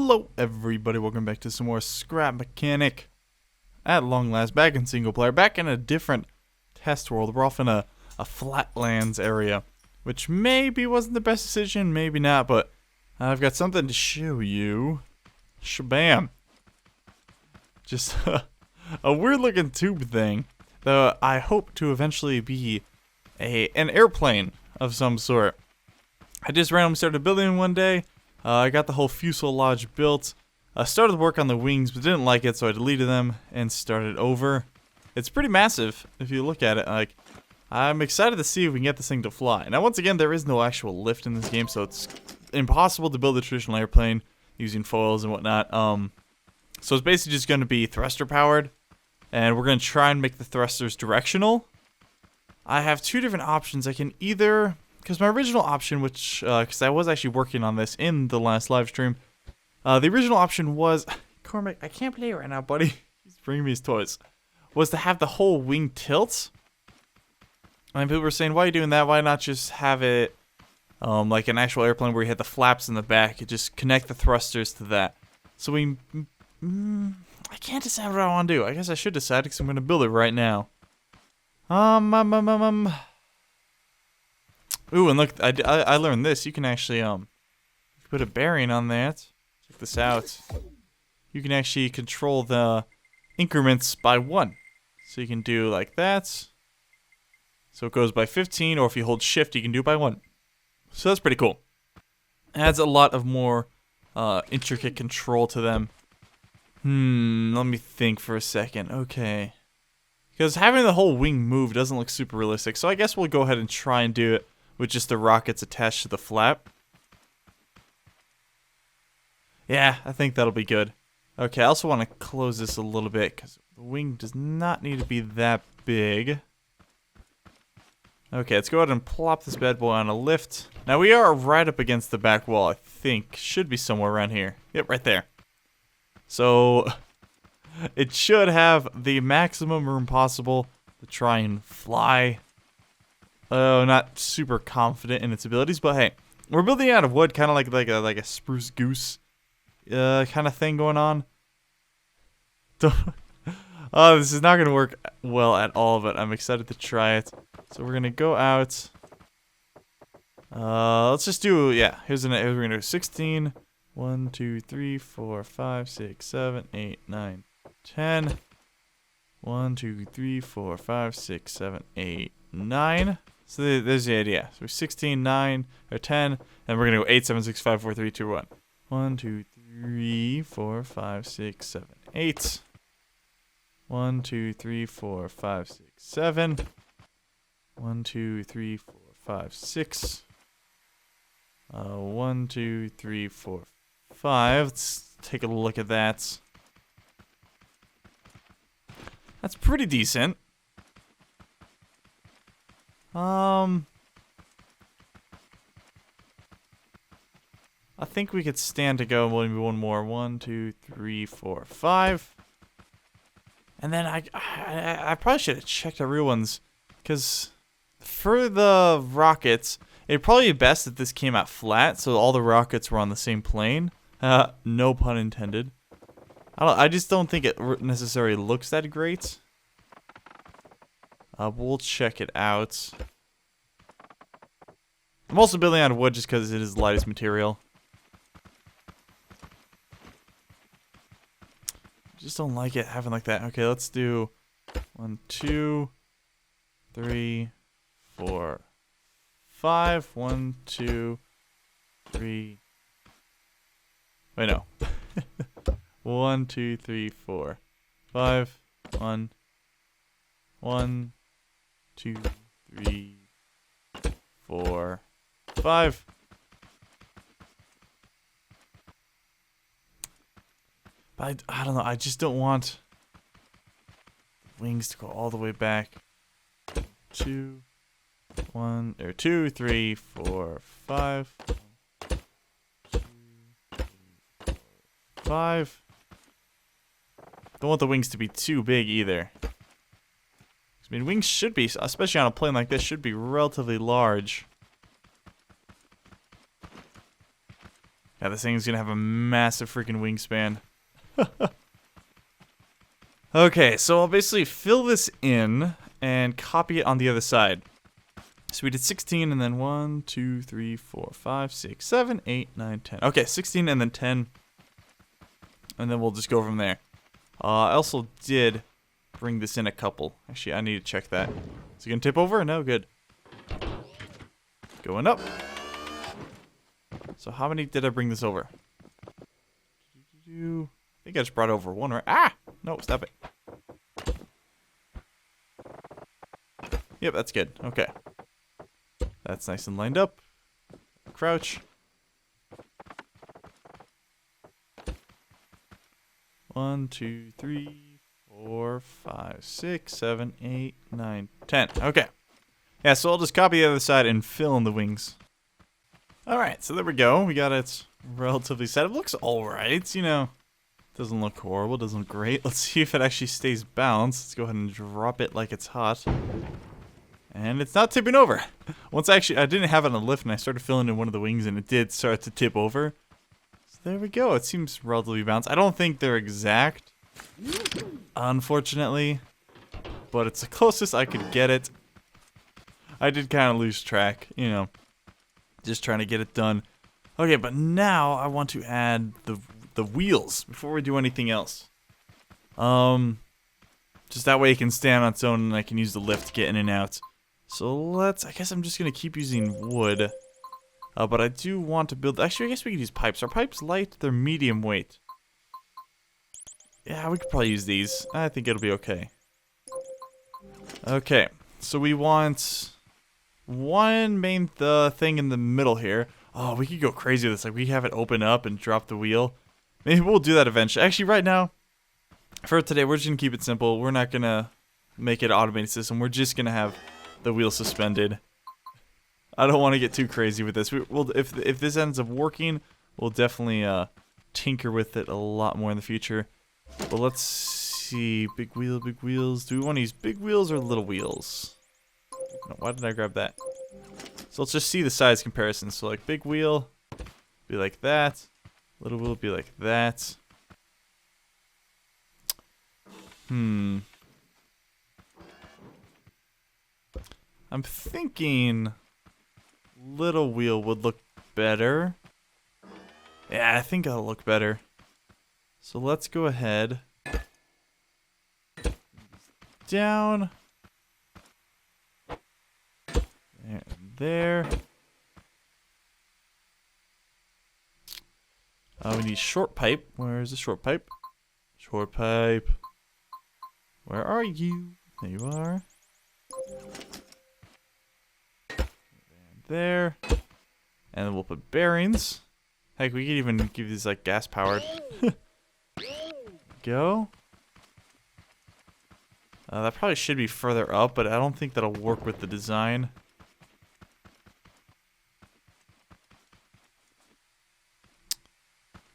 Hello everybody, welcome back to some more Scrap Mechanic. At long last, back in single player, back in a different test world. We're off in a flatlands area, which maybe wasn't the best decision, maybe not, but I've got something to show you. Shabam. Just a weird looking tube thing that I hope to eventually be an airplane of some sort. I just randomly started building one day. I got the whole fuselage built. I started work on the wings, but didn't like it, so I deleted them and started over. It's pretty massive if you look at it. Like, I'm excited to see if we can get this thing to fly. Now, once again, there is no actual lift in this game, so it's impossible to build a traditional airplane using foils and whatnot. So it's basically just going to be thruster powered, and we're going to try and make the thrusters directional. I have two different options. I can either, because my original option, which, because I was actually working on this in the last live stream, the original option was, Cormac, I can't play right now, buddy. He's bringing me his toys. Was to have the whole wing tilt. And people were saying, why are you doing that? Why not just have it like an actual airplane where you hit the flaps in the back? You just connect the thrusters to that. So I can't decide what I want to do. I guess I should decide because I'm going to build it right now. Ooh, and look, I learned this. You can actually put a bearing on that. Check this out. You can actually control the increments by 1. So you can do like that. So it goes by 15, or if you hold shift, you can do it by 1. So that's pretty cool. Adds a lot of more intricate control to them. Let me think for a second. Okay. Because having the whole wing move doesn't look super realistic. So I guess we'll go ahead and try and do it with just the rockets attached to the flap. Yeah, I think that'll be good. Okay, I also want to close this a little bit because the wing does not need to be that big. Okay, let's go ahead and plop this bad boy on a lift. Now we are right up against the back wall, I think. Should be somewhere around here. Yep, right there. So it should have the maximum room possible to try and fly. Oh, not super confident in its abilities, but hey, we're building it out of wood, kind of like a spruce goose kind of thing going on. Oh, this is not going to work well at all, but I'm excited to try it. So we're going to go out. Let's just do, yeah, we're going to do 16. 1, 2, 3, 4, 5, 6, 7, 8, 9, 10. 1, 2, 3, 4, 5, 6, 7, 8, 9. So there's the idea. So 16, 9, or 10, and we're going to go 8, 7, 6, 5, 4, 3, 2, 1. 1, 2, 3, 4, 5, 6, 7, 8. 1, 2, 3, 4, 5, 6, 7. 1, 2, 3, 4, 5, 6. 1, 2, 3, 4, 5. Let's take a look at that. That's pretty decent. I think we could stand to go maybe one more. 1, 2, 3, 4, 5. And then I probably should have checked the real ones, because for the rockets, it'd probably be best if this came out flat, so all the rockets were on the same plane. No pun intended. I just don't think it necessarily looks that great. We'll check it out. I'm also building out of wood just because it is the lightest material. Just don't like it having like that. Okay, let's do 1, 2, 3, 4, 5. 1, 2, 3. Wait, no. 1, 2, 3, 4, 5. 1, 1, 2, 3, 4, 5. I don't know. I just don't want wings to go all the way back. 2, 1, or 2, 3, 4, 5. 1, 2, 3, 4, 5. Don't want the wings to be too big either. I mean, wings should be, especially on a plane like this, should be relatively large. Yeah, this thing's gonna have a massive freaking wingspan. Okay, so I'll basically fill this in and copy it on the other side. So we did 16 and then 1, 2, 3, 4, 5, 6, 7, 8, 9, 10. Okay, 16 and then 10. And then we'll just go from there. I also did bring this in a couple. Actually, I need to check that. Is it gonna tip over? No, good. Going up. So how many did I bring this over? I think I just brought over one, right? Ah! No, stop it. Yep, that's good. Okay. That's nice and lined up. Crouch. 1, 2, 3, 4, 5, 6, 7, 8, 9, 10. Okay. Yeah, so I'll just copy the other side and fill in the wings. Alright, so there we go. We got it relatively set. It looks alright, you know. Doesn't look horrible, doesn't look great. Let's see if it actually stays balanced. Let's go ahead and drop it like it's hot. And it's not tipping over. Once I didn't have it on the lift and I started filling in one of the wings and it did start to tip over. So there we go. It seems relatively balanced. I don't think they're exact, unfortunately. But it's the closest I could get it. I did kind of lose track, you know. Just trying to get it done. Okay, but now I want to add the wheels before we do anything else. Just that way it can stand on its own and I can use the lift to get in and out. So I guess I'm just going to keep using wood. But I do want to build, actually I guess we could use pipes. Are pipes light? They're medium weight. Yeah, we could probably use these. I think it'll be okay. Okay, so we want one main thing in the middle here. Oh, we could go crazy with this. Like, we have it open up and drop the wheel. Maybe we'll do that eventually. Actually, right now, for today, we're just going to keep it simple. We're not going to make it an automated system. We're just going to have the wheel suspended. I don't want to get too crazy with this. If this ends up working, we'll definitely tinker with it a lot more in the future. But let's see. Big wheels. Do we want to use big wheels or little wheels? No, why did I grab that? So let's just see the size comparison. So like big wheel, be like that. Little wheel be like that. I'm thinking little wheel would look better. Yeah, I think it'll look better. So let's go ahead. Down. There. We need short pipe. Where is the short pipe? Short pipe. Where are you? There you are. And there. And then we'll put bearings. Heck, we could even give these like gas powered. Go. That probably should be further up, but I don't think that'll work with the design.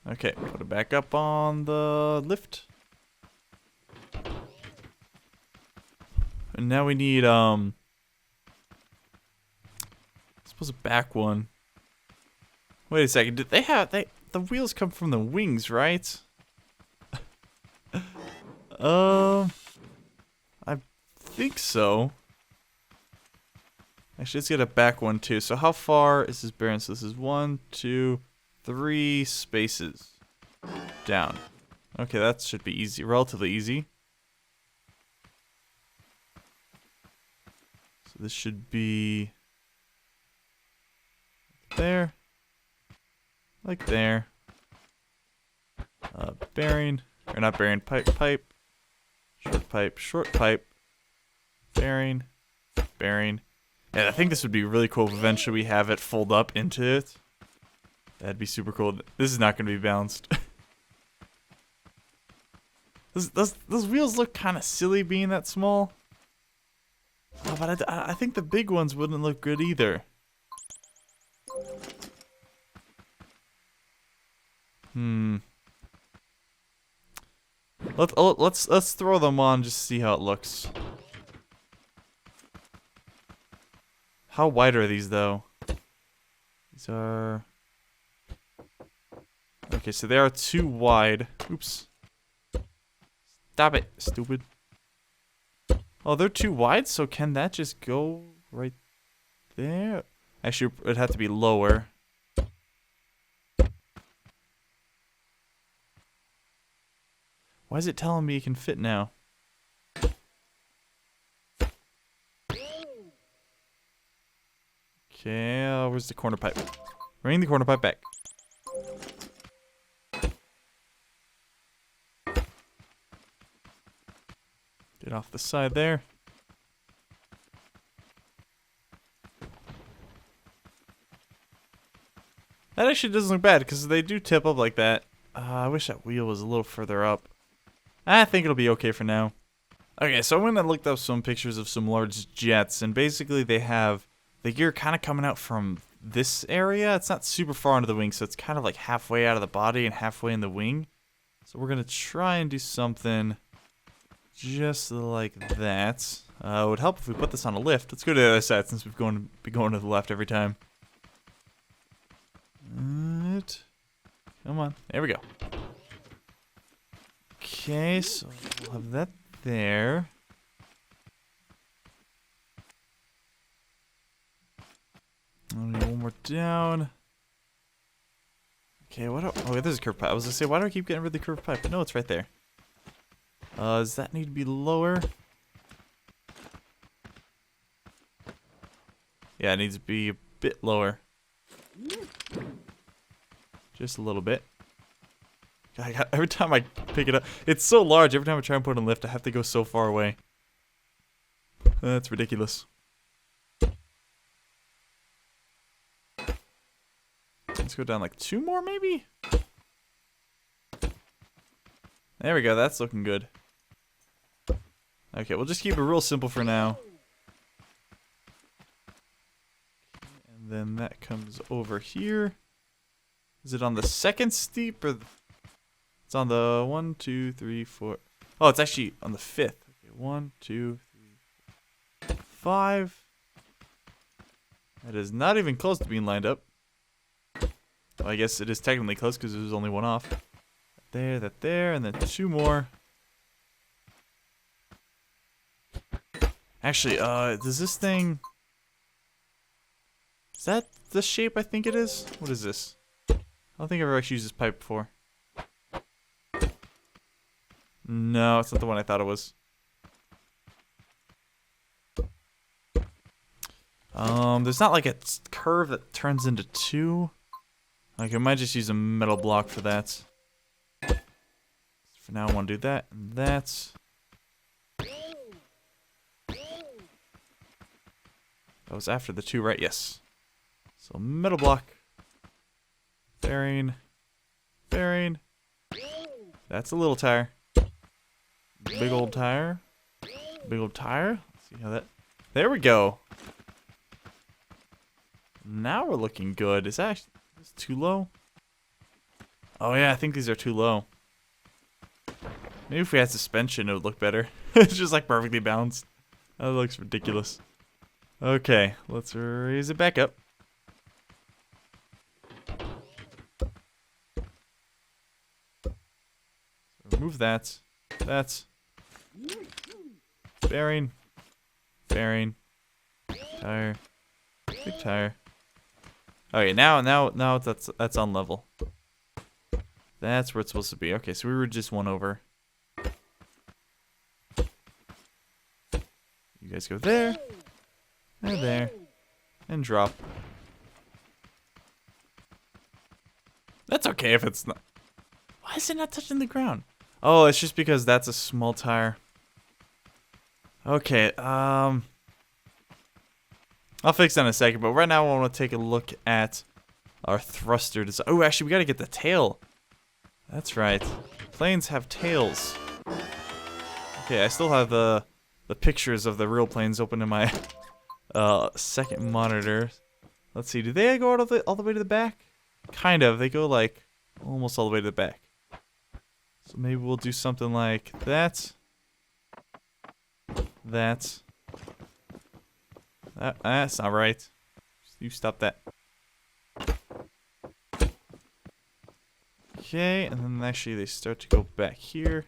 Okay, put it back up on the lift. And now we need, I suppose a back one. Wait a second, did the wheels come from the wings, right? I think so. Actually, let's get a back one too. So how far is this bearing? So this is 1, 2, 3 spaces down. Okay, that should be easy, relatively easy. So this should be there, like there. Bearing, or not bearing, pipe, short pipe, bearing. And I think this would be really cool if eventually we have it fold up into it. That'd be super cool. This is not going to be balanced. Those wheels look kind of silly being that small. Oh, but I think the big ones wouldn't look good either. Let's throw them on just to see how it looks. How wide are these though? These are Okay, so they are too wide. Oops. Stop it, stupid. Oh, they're too wide, so can that just go right there? Actually, it'd have to be lower. Why is it telling me it can fit now? Okay, where's the corner pipe? Bring the corner pipe back. Get off the side there. That actually doesn't look bad, because they do tip up like that. I wish that wheel was a little further up. I think it'll be okay for now. Okay, so I went and looked up some pictures of some large jets, and basically they have the gear kind of coming out from this area. It's not super far into the wing, so it's kind of like halfway out of the body and halfway in the wing. So we're going to try and do something just like that. It would help if we put this on a lift. Let's go to the other side since we've be going to the left every time. Come on. There we go. Okay, so we'll have that there. Only one more down. Okay, oh, there's a curved pipe. I was gonna say, why do I keep getting rid of the curved pipe? But no, it's right there. Does that need to be lower? Yeah, it needs to be a bit lower. Just a little bit. Every time I pick it up, it's so large. Every time I try and put it in lift, I have to go so far away. That's ridiculous. Let's go down like 2 more, maybe? There we go. That's looking good. Okay, we'll just keep it real simple for now. And then that comes over here. Is it on the second steep or... It's on the 1, 2, 3, 4. Oh, it's actually on the 5th. Okay, 1, 2, 3, 4, 5. That is not even close to being lined up. Well, I guess it is technically close because there's only one off. There, that there, and then 2 more. Actually, does this thing... Is that the shape I think it is? What is this? I don't think I've ever actually used this pipe before. No, it's not the one I thought it was. There's not like a curve that turns into 2. Like, I might just use a metal block for that. For now, I want to do that and that. That was after the 2, right? Yes. So, metal block. Bearing. Bearing. That's a little tire. Big old tire. Big old tire. Let's see how that... There we go. Now we're looking good. Is that actually... Is it too low? Oh yeah, I think these are too low. Maybe if we had suspension, it would look better. It's just like perfectly balanced. That looks ridiculous. Okay, let's raise it back up. So remove that. That's bearing, bearing, tire, big tire. Okay, now that's on level. That's where it's supposed to be. Okay, so we were just 1 over. You guys go there, and there, and drop. That's okay if it's not. Why is it not touching the ground? Oh, it's just because that's a small tire. Okay, I'll fix that in a second, but right now I want to take a look at our thruster design. Oh, actually, we got to get the tail. That's right. Planes have tails. Okay, I still have the pictures of the real planes open in my second monitor. Let's see, do they go all the way to the back? Kind of. They go like almost all the way to the back. So maybe we'll do something like that. That's not right. You stop that. Okay, and then actually they start to go back here.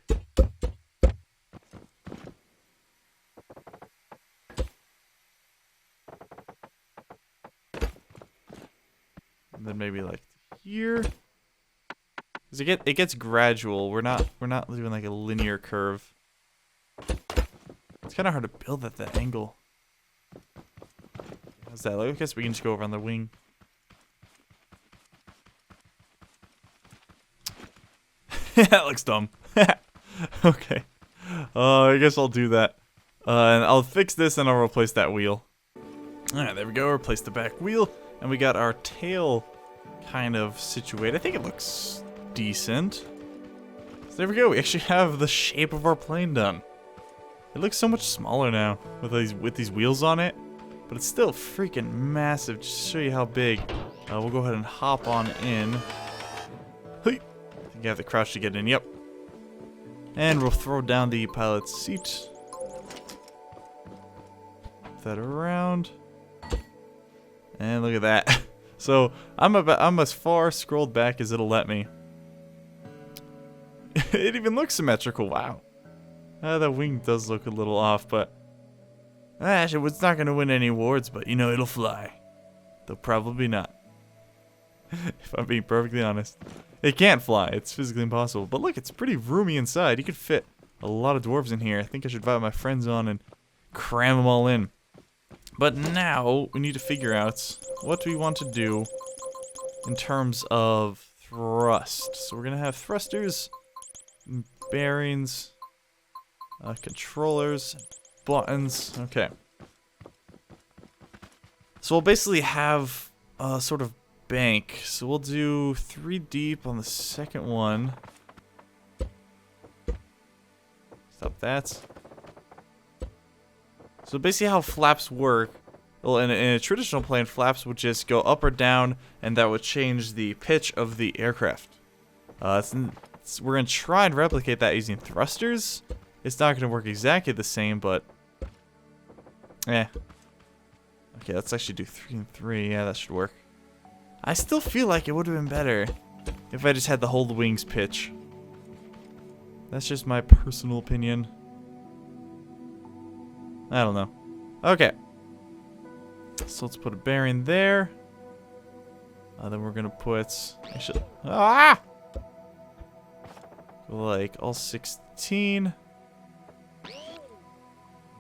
And then maybe like here. Cause it gets gradual. We're not doing like a linear curve. It's kind of hard to build at that angle. How's that? I guess we can just go over on the wing. That looks dumb. Okay. I guess I'll do that. And I'll fix this and I'll replace that wheel. Alright, there we go. Replace the back wheel. And we got our tail kind of situated. I think it looks decent. So there we go. We actually have the shape of our plane done. It looks so much smaller now with these wheels on it. But it's still freaking massive. Just to show you how big. We'll go ahead and hop on in. Hey. I think I have to crouch to get in. Yep. And we'll throw down the pilot's seat. Put that around. And look at that. So I'm as far scrolled back as it'll let me. It even looks symmetrical. Wow. The wing does look a little off, but actually, it's not gonna win any awards. But you know, it'll fly. Though probably not. If I'm being perfectly honest, it can't fly. It's physically impossible. But look, it's pretty roomy inside. You could fit a lot of dwarves in here. I think I should invite my friends on and cram them all in. But now we need to figure out what we want to do in terms of thrust. So we're gonna have thrusters, bearings, controllers, buttons. Okay. So we'll basically have a sort of bank. So we'll do 3 deep on the second one. Stop that. So basically how flaps work, well, in a traditional plane, flaps would just go up or down, and that would change the pitch of the aircraft. We're going to try and replicate that using thrusters. It's not going to work exactly the same, but okay, let's actually do 3 and 3. Yeah, that should work. I still feel like it would have been better if I just had the whole wings pitch. That's just my personal opinion. I don't know. Okay. So let's put a bearing there. Then we're gonna put actually, like all 16.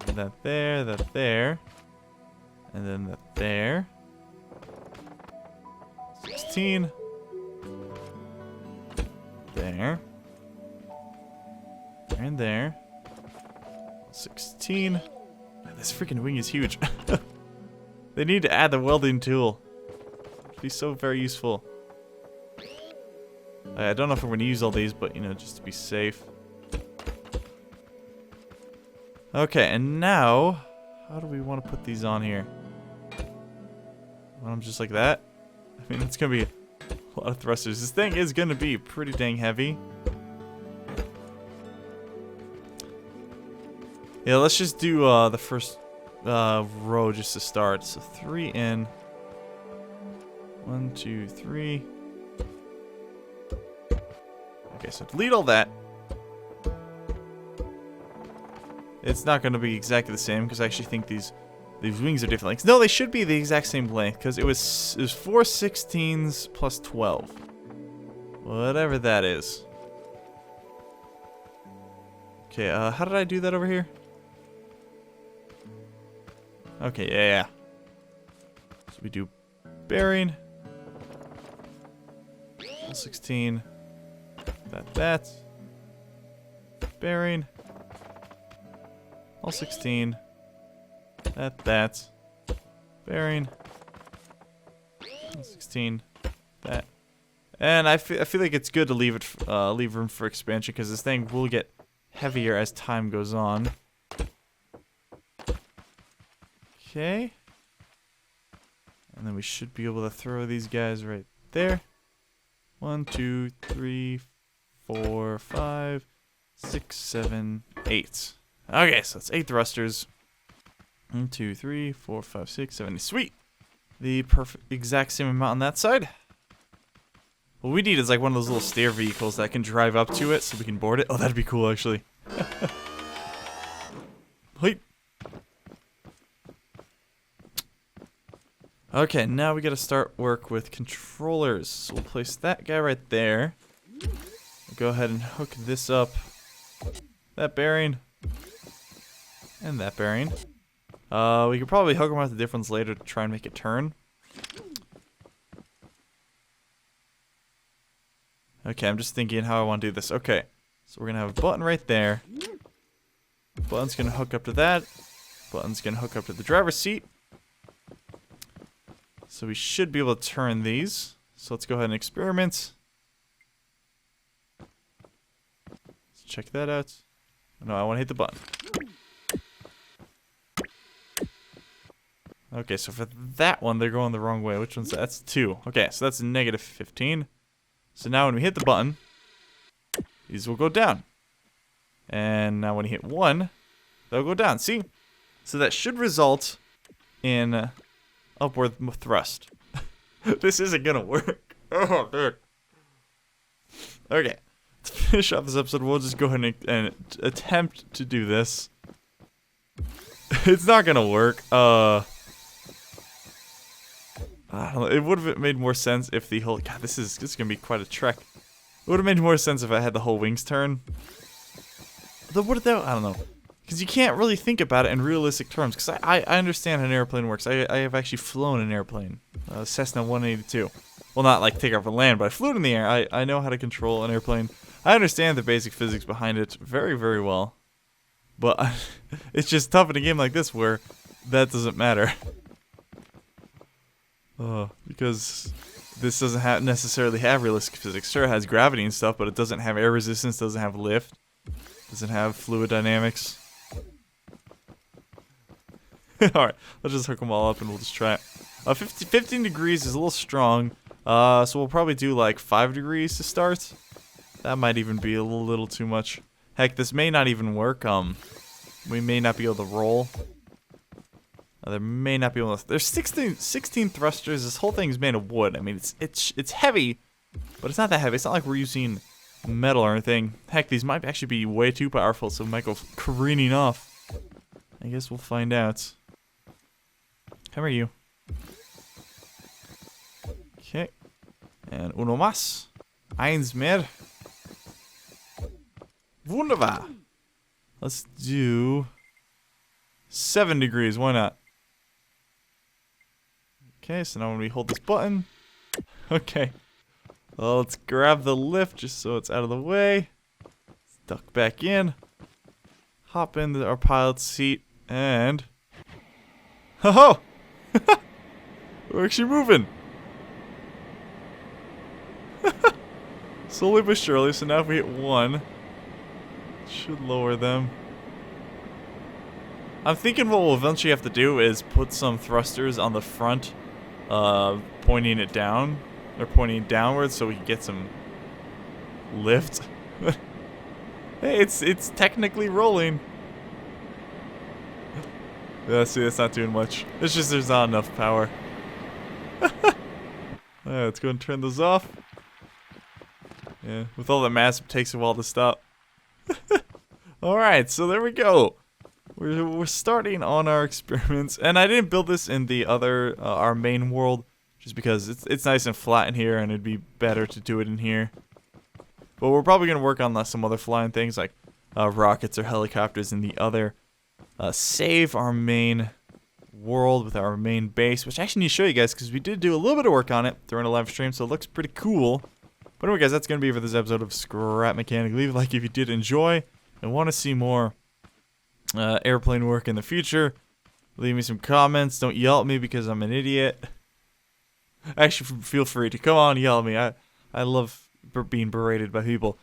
And that there, and then that there. 16. There. And there. 16. Man, this freaking wing is huge. They need to add the welding tool. It'd be so very useful. I don't know if we're going to use all these, but you know, just to be safe. Okay, and now, how do we want to put these on here? Want them just like that? I mean, it's going to be a lot of thrusters. This thing is going to be pretty dang heavy. Yeah, let's just do the first row just to start. So 3 in. 1, 2, 3. Okay, so delete all that. It's not going to be exactly the same because I actually think these wings are different lengths. No, they should be the exact same length because it was 4 16s plus 12. Whatever that is. Okay, how did I do that over here? Okay, yeah. So we do bearing. 16. That. Bearing. All 16. That. Bearing. All 16. That. And I feel like it's good to leave room for expansion because this thing will get heavier as time goes on. Okay. And then we should be able to throw these guys right there. 1, 2, 3, 4, 5, 6, 7, 8. Okay, so it's 8 thrusters. 1, 2, 3, 4, 5, 6, 7. Sweet. The exact same amount on that side. What we need is like one of those little stair vehicles that can drive up to it so we can board it. Oh, that'd be cool, actually. Wait. Okay, now we gotta start work with controllers. So we'll place that guy right there. We'll go ahead and hook this up. That bearing. And that bearing. We could probably hook them out the difference later to try and make it turn. Okay, I'm just thinking how I want to do this. Okay, so we're gonna have a button right there. Button's gonna hook up to that. Button's gonna hook up to the driver's seat. So we should be able to turn these. So let's go ahead and experiment. Let's check that out. No, I want to hit the button. Okay, so for that one, they're going the wrong way. Which one's that? That's 2. Okay, so that's negative 15. So now when we hit the button, these will go down. And now when you hit 1, they'll go down. See? So that should result in upward thrust. This isn't gonna work. Oh, dude. Okay. To finish off this episode, we'll just go ahead and attempt to do this. It's not gonna work. I don't know. It would have made more sense if the whole... God, this is gonna be quite a trek. It would have made more sense if I had the whole wings turn. Though, what though? I don't know. Because you can't really think about it in realistic terms. Because I understand how an airplane works. I have actually flown an airplane. Cessna 182. Well, not like take off and land, but I flew it in the air. I know how to control an airplane. I understand the basic physics behind it very, very well. But it's just tough in a game like this where that doesn't matter. Because this doesn't necessarily have realistic physics. Sure, it has gravity and stuff, but it doesn't have air resistance, doesn't have lift, doesn't have fluid dynamics. Alright, let's just hook them all up and we'll just try it. 15 degrees is a little strong, so we'll probably do like 5 degrees to start. That might even be a little too much. Heck, this may not even work. We may not be able to roll. There may not be able to... There's 16 thrusters. This whole thing is made of wood. I mean, it's heavy, but it's not that heavy. It's not like we're using metal or anything. Heck, these might actually be way too powerful, so it might go careening off. I guess we'll find out. Come here, you. Okay. And uno más. Eins mehr. Wunderbar. Let's do 7 degrees. Why not? Okay, so now when we hold this button. Okay. Well, let's grab the lift just so it's out of the way. Let's duck back in. Hop into our pilot's seat and... Ho-ho! We're actually moving. Slowly but surely, so now if we hit 1, it should lower them. I'm thinking what we'll eventually have to do is put some thrusters on the front, pointing it down, or pointing downwards so we can get some lift. Hey, it's technically rolling. Yeah, see, that's not doing much. It's just there's not enough power. Alright, let's go and turn those off. Yeah, with all the mass, it takes a while to stop. Alright, so there we go. We're starting on our experiments, and I didn't build this in the other, our main world, just because it's nice and flat in here, and it'd be better to do it in here. But we're probably going to work on some other flying things, like rockets or helicopters in the other. Save our main world with our main base, which I actually need to show you guys, because we did do a little bit of work on it during a live stream, so it looks pretty cool. But anyway, guys, that's going to be for this episode of Scrap Mechanic. Leave a like if you did enjoy and want to see more airplane work in the future. Leave me some comments. Don't yell at me because I'm an idiot. Actually, feel free to come on, yell at me. I love being berated by people.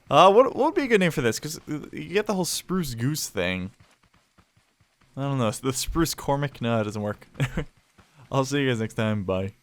What would be a good name for this? Because you get the whole spruce goose thing. I don't know. The spruce cormick? No, it doesn't work. I'll see you guys next time. Bye.